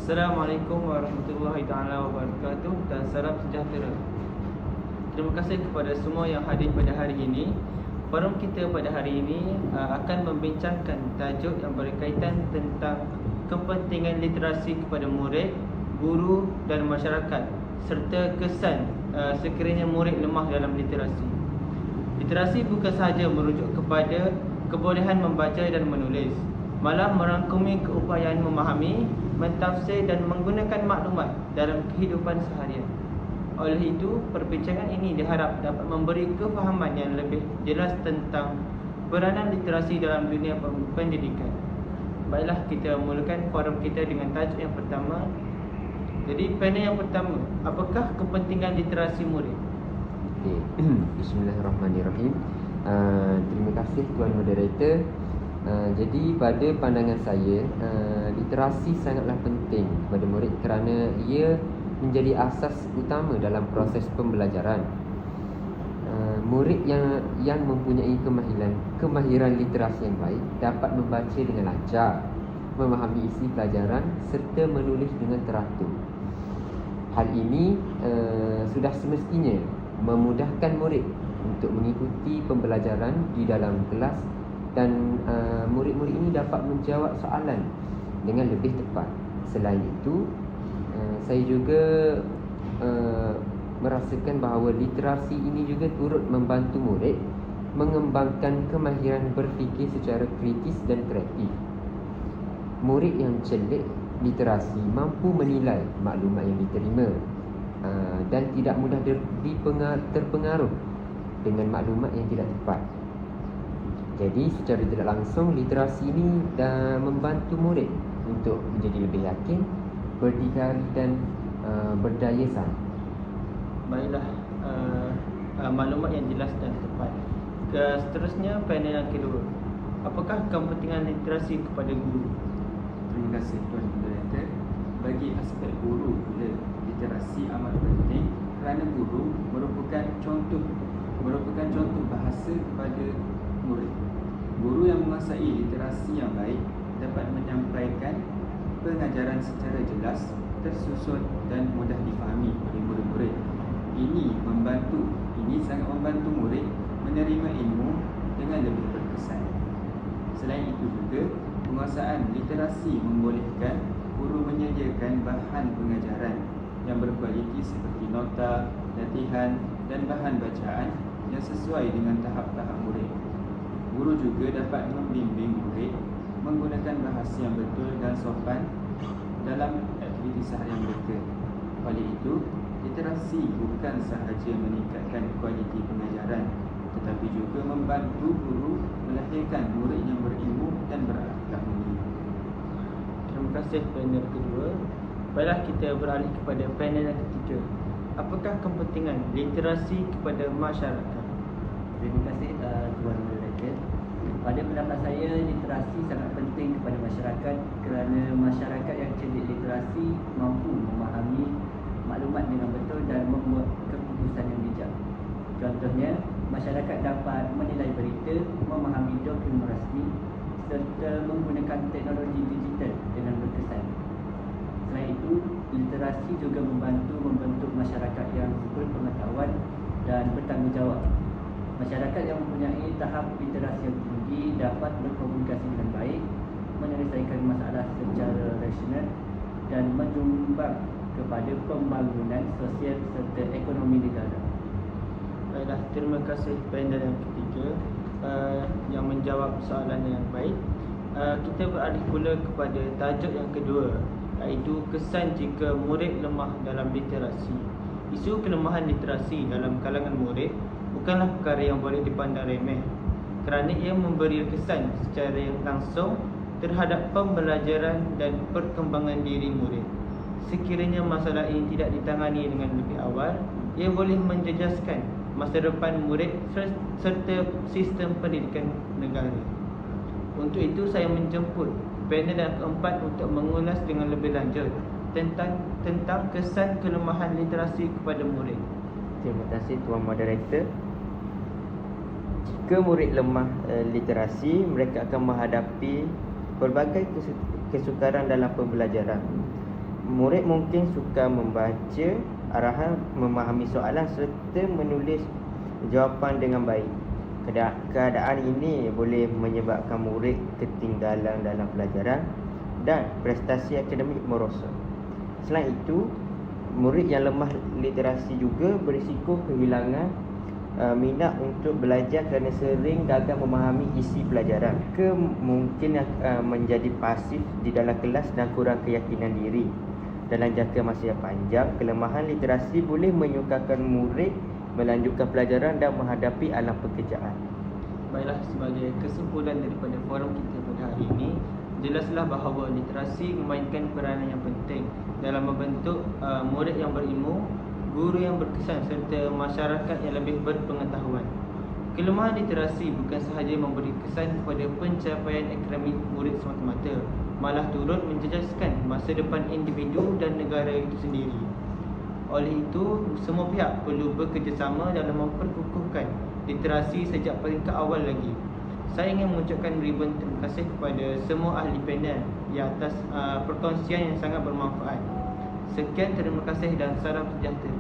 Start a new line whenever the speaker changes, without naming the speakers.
Assalamualaikum warahmatullahi taala wabarakatuh dan salam sejahtera. Terima kasih kepada semua yang hadir pada hari ini. Forum kita pada hari ini akan membincangkan tajuk yang berkaitan tentang kepentingan literasi kepada murid, guru dan masyarakat serta kesan sekiranya murid lemah dalam literasi. Literasi bukan sahaja merujuk kepada kebolehan membaca dan menulis, malah merangkumi keupayaan memahami, mentafsir dan menggunakan maklumat dalam kehidupan seharian. Oleh itu, perbincangan ini diharap dapat memberi kefahaman yang lebih jelas tentang peranan literasi dalam dunia pendidikan. Baiklah, kita mulakan forum kita dengan tajuk yang pertama. Jadi, panel yang pertama, apakah kepentingan literasi murid?
Bismillahirrahmanirrahim. Terima kasih Tuan Moderator. Jadi pada pandangan saya, literasi sangatlah penting kepada murid kerana ia menjadi asas utama dalam proses pembelajaran. Murid yang mempunyai kemahiran literasi yang baik dapat membaca dengan lancar, memahami isi pelajaran serta menulis dengan teratur. Hal ini sudah semestinya memudahkan murid untuk mengikuti pembelajaran di dalam kelas dan murid-murid ini dapat menjawab soalan dengan lebih tepat. Selain itu, saya juga merasakan bahawa literasi ini juga turut membantu murid mengembangkan kemahiran berfikir secara kritis dan kreatif. Murid yang celik literasi mampu menilai maklumat yang diterima dan tidak mudah terpengaruh dengan maklumat yang tidak tepat. Jadi secara tidak langsung literasi ini dah membantu murid untuk menjadi lebih yakin, berdikari dan berdaya saing.
Baiklah, maklumat yang jelas dan tepat. Seterusnya, panel yang kedua, apakah kepentingan literasi kepada guru?
Terima kasih Tuan Moderator. Bagi aspek guru, literasi amat penting kerana guru merupakan contoh bahasa kepada murid. Guru yang menguasai literasi yang baik dapat menyampaikan pengajaran secara jelas, tersusun dan mudah difahami oleh murid-murid. Ini sangat membantu murid menerima ilmu dengan lebih berkesan. Selain itu juga, penguasaan literasi membolehkan guru menyediakan bahan pengajaran yang berkualiti seperti nota, latihan dan bahan bacaan yang sesuai dengan tahap-tahap murid. Guru juga dapat membimbing murid menggunakan bahasa yang betul dan sopan dalam aktiviti seharian mereka. Oleh itu, literasi bukan sahaja meningkatkan kualiti pengajaran, tetapi juga membantu guru melahirkan murid yang berilmu dan berakhlak mulia.
Terima kasih panel kedua. Baiklah, kita beralih kepada panel yang ketiga. Apakah kepentingan literasi kepada masyarakat?
Terima kasih Tuan Moderator. Pada pendapat saya, literasi sangat penting kepada masyarakat kerana masyarakat yang celik literasi mampu memahami maklumat dengan betul dan membuat keputusan yang bijak. Contohnya, masyarakat dapat menilai berita, memahami dokumen rasmi serta menggunakan teknologi digital dengan berkesan. Selain itu, literasi juga membantu membentuk masyarakat yang berpengetahuan dan bertanggungjawab. Masyarakat yang mempunyai tahap literasi yang tinggi dapat berkomunikasi dengan baik, menyelesaikan masalah secara rasional dan menyumbang kepada pembangunan sosial serta ekonomi negara.
Baiklah, terima kasih panel yang ketiga yang menjawab soalan yang baik. Kita beralih pula kepada tajuk yang kedua, iaitu kesan jika murid lemah dalam literasi. Isu kelemahan literasi dalam kalangan murid bukanlah perkara yang boleh dipandang remeh kerana ia memberi kesan secara langsung terhadap pembelajaran dan perkembangan diri murid. Sekiranya masalah ini tidak ditangani dengan lebih awal, ia boleh menjejaskan masa depan murid serta sistem pendidikan negara. Untuk itu, saya menjemput panel yang keempat untuk mengulas dengan lebih lanjut tentang kesan kelemahan literasi kepada murid.
Terima kasih Tuan Moderator. Jika murid lemah literasi, mereka akan menghadapi pelbagai kesukaran dalam pembelajaran.
murid mungkin suka membaca arahan, memahami soalan serta menulis jawapan dengan baik. Keadaan ini boleh menyebabkan murid ketinggalan dalam pelajaran dan prestasi akademik merosot. Selain itu, murid yang lemah literasi juga berisiko kehilangan minat untuk belajar kerana sering gagal memahami isi pelajaran. Mungkin menjadi pasif di dalam kelas dan kurang keyakinan diri. Dalam jangka masa yang panjang, kelemahan literasi boleh menyukarkan murid melanjutkan pelajaran dan menghadapi alam pekerjaan.
Baiklah, sebagai kesimpulan daripada forum kita pada hari ini, jelaslah bahawa literasi memainkan peranan yang penting dalam membentuk murid yang berilmu, guru yang berkesan serta masyarakat yang lebih berpengetahuan. Kelemahan literasi bukan sahaja memberi kesan kepada pencapaian akademik murid semata-mata, malah turut menjejaskan masa depan individu dan negara itu sendiri. Oleh itu, semua pihak perlu bekerjasama dalam memperkukuhkan literasi sejak peringkat awal lagi. Saya ingin mengucapkan ribuan terima kasih kepada semua ahli panel di atas perkongsian yang sangat bermanfaat. Sekian, terima kasih dan salam sejahtera.